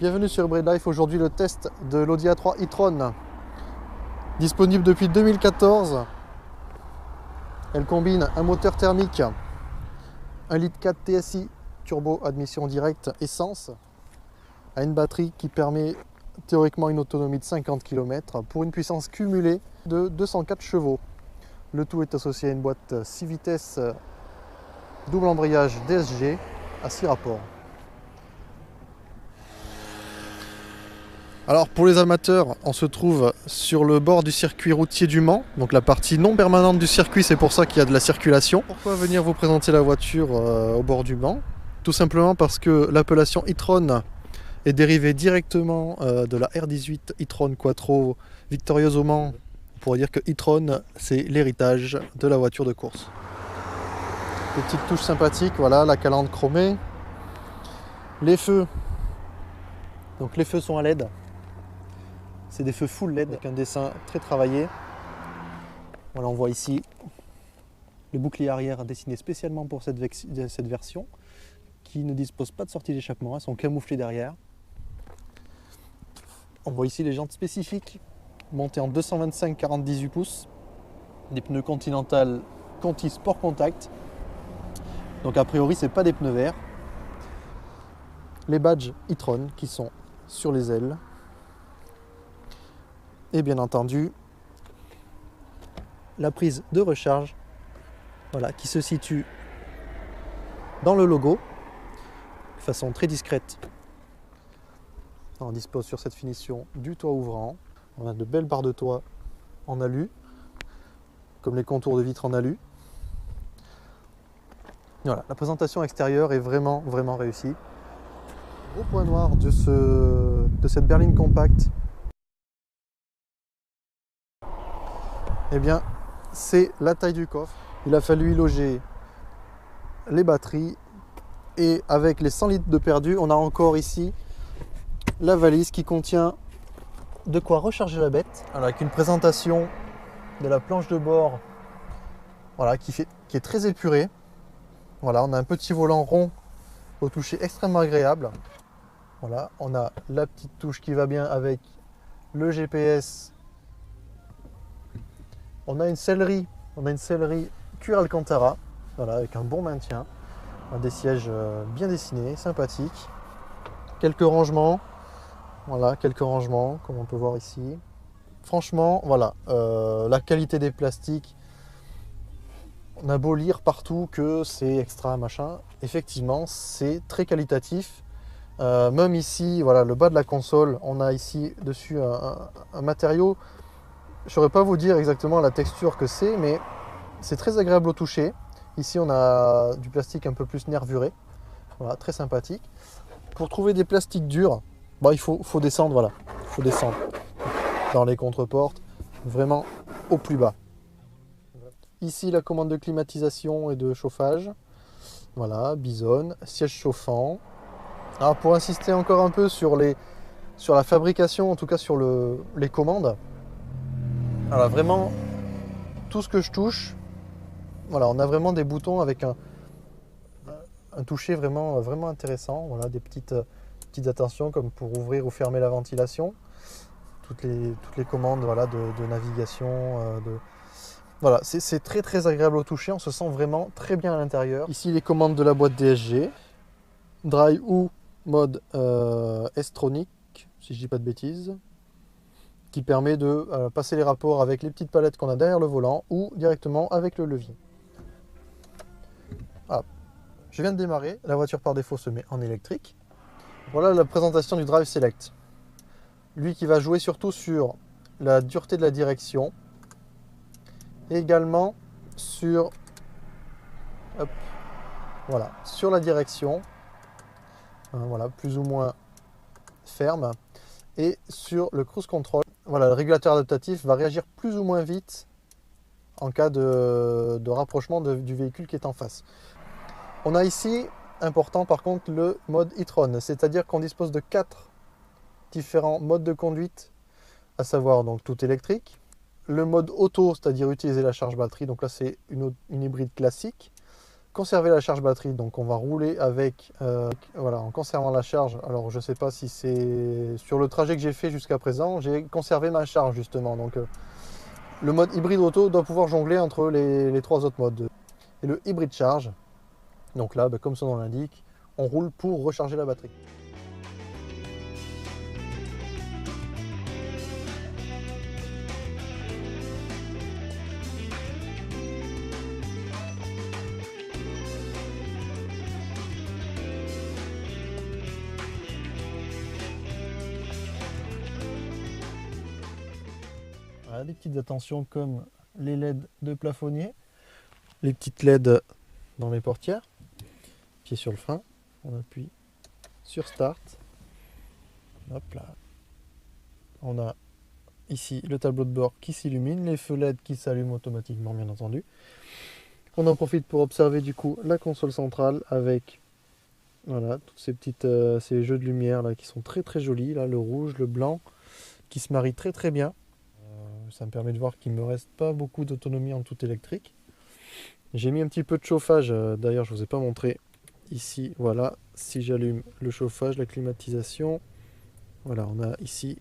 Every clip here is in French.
Bienvenue sur Hybrid Life. Aujourd'hui le test de l'Audi A3 e-tron. Disponible depuis 2014. Elle combine un moteur thermique 1,4 litre TSI turbo admission directe essence à une batterie qui permet théoriquement une autonomie de 50 km pour une puissance cumulée de 204 chevaux. Le tout est associé à une boîte 6 vitesses double embrayage DSG à 6 rapports. Alors pour les amateurs, on se trouve sur le bord du circuit routier du Mans, donc la partie non permanente du circuit, c'est pour ça qu'il y a de la circulation. Pourquoi venir vous présenter la voiture au bord du Mans? Tout simplement parce que l'appellation e-tron est dérivée directement de la R18 e-tron Quattro victorieuse au Mans. On pourrait dire que e-tron, c'est l'héritage de la voiture de course. Des petites touches sympathiques, voilà, la calandre chromée. Les feux, donc les feux sont à LED. C'est des feux full LED avec un dessin très travaillé. Voilà, on voit ici le bouclier arrière dessiné spécialement pour cette version qui ne dispose pas de sortie d'échappement, elles sont camouflées derrière. On voit ici les jantes spécifiques montées en 225 40-18 pouces, des pneus Continental Conti Sport Contact. Donc a priori c'est pas des pneus verts. Les badges e-tron qui sont sur les ailes. Et bien entendu, la prise de recharge, voilà, qui se situe dans le logo, de façon très discrète. On dispose sur cette finition du toit ouvrant. On a de belles barres de toit en alu, comme les contours de vitre en alu. Voilà, la présentation extérieure est vraiment réussie. Gros point noir de cette berline compacte, eh bien, c'est la taille du coffre. Il a fallu y loger les batteries et avec les 100 litres de perdu, on a encore ici la valise qui contient de quoi recharger la bête. Alors, avec une présentation de la planche de bord, voilà, qui est très épurée. Voilà, on a un petit volant rond au toucher extrêmement agréable. Voilà, on a la petite touche qui va bien avec le GPS. On a une sellerie cuir Alcantara, voilà, avec un bon maintien, des sièges bien dessinés, sympathiques, quelques rangements, voilà, comme on peut voir ici. Franchement, voilà, la qualité des plastiques, on a beau lire partout que c'est extra machin, effectivement c'est très qualitatif. Même ici, voilà, le bas de la console, on a ici dessus un matériau. Je ne saurais pas vous dire exactement la texture que c'est, mais c'est très agréable au toucher. Ici, on a du plastique un peu plus nervuré. Voilà, très sympathique. Pour trouver des plastiques durs, il faut descendre, voilà. Il faut descendre dans les contreportes, vraiment au plus bas. Ici, la commande de climatisation et de chauffage. Voilà, Bison, siège chauffant. Alors, pour insister encore un peu sur la fabrication, en tout cas sur les commandes, alors vraiment, tout ce que je touche, voilà, on a vraiment des boutons avec un toucher vraiment intéressant. Voilà, des petites attentions comme pour ouvrir ou fermer la ventilation. Toutes les commandes, voilà, de navigation. Voilà, c'est très agréable au toucher. On se sent vraiment très bien à l'intérieur. Ici, les commandes de la boîte DSG. Dry ou mode S-Tronic, si je dis pas de bêtises, qui permet de passer les rapports avec les petites palettes qu'on a derrière le volant ou directement avec le levier. Voilà. Je viens de démarrer, la voiture par défaut se met en électrique. Voilà la présentation du Drive Select. Lui qui va jouer surtout sur la dureté de la direction et également sur, hop, voilà, sur la direction, voilà, plus ou moins ferme, et sur le cruise control. Voilà, le régulateur adaptatif va réagir plus ou moins vite en cas de rapprochement du véhicule qui est en face. On a ici, important par contre, le mode e-tron, c'est-à-dire qu'on dispose de 4 différents modes de conduite, à savoir donc tout électrique, le mode auto, c'est-à-dire utiliser la charge batterie, donc là c'est une hybride classique, conserver la charge batterie. Donc on va rouler avec, voilà, en conservant la charge. Alors je sais pas si c'est sur le trajet que j'ai fait jusqu'à présent, j'ai conservé ma charge justement. Donc le mode hybride auto doit pouvoir jongler entre les trois autres modes. Et le hybride charge, donc là, comme son nom l'indique, on roule pour recharger la batterie. Voilà, des petites attentions comme les LED de plafonnier, les petites LED dans les portières, pied sur le frein, on appuie sur Start, hop là, on a ici le tableau de bord qui s'illumine, les feux LED qui s'allument automatiquement bien entendu. On en profite pour observer du coup la console centrale avec voilà, tous ces petites ces jeux de lumière là qui sont très très jolis, là, le rouge, le blanc qui se marient très très bien. Ça me permet de voir qu'il ne me reste pas beaucoup d'autonomie en tout électrique. J'ai mis un petit peu de chauffage, d'ailleurs je ne vous ai pas montré ici, voilà, si j'allume le chauffage, la climatisation, voilà, on a ici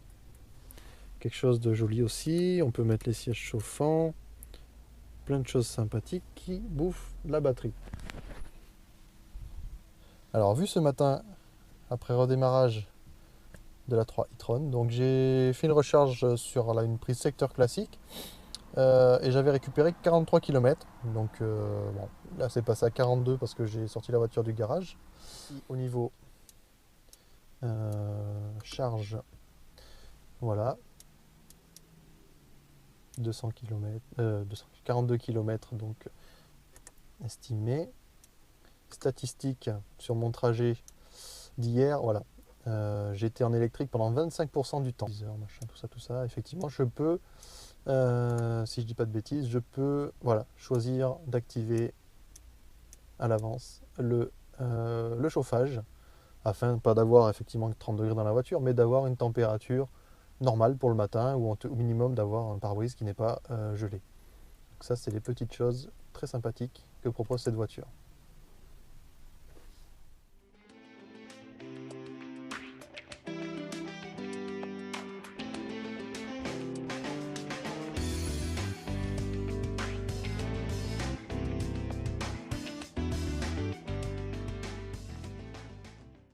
quelque chose de joli aussi, on peut mettre les sièges chauffants, plein de choses sympathiques qui bouffent la batterie. Alors vu ce matin, après redémarrage de la 3 e-tron, donc j'ai fait une recharge sur une prise secteur classique et j'avais récupéré 43 km. Donc bon, là c'est passé à 42 parce que j'ai sorti la voiture du garage. Au niveau charge, voilà, 200 km, 42 km donc estimé. Statistiques sur mon trajet d'hier, voilà. J'étais en électrique pendant 25% du temps. 10 heures, machin, tout ça. Effectivement, je peux, si je dis pas de bêtises, je peux voilà, choisir d'activer à l'avance le chauffage, afin pas d'avoir effectivement 30 degrés dans la voiture, mais d'avoir une température normale pour le matin, ou au minimum d'avoir un pare-brise qui n'est pas gelé. Donc ça, c'est les petites choses très sympathiques que propose cette voiture.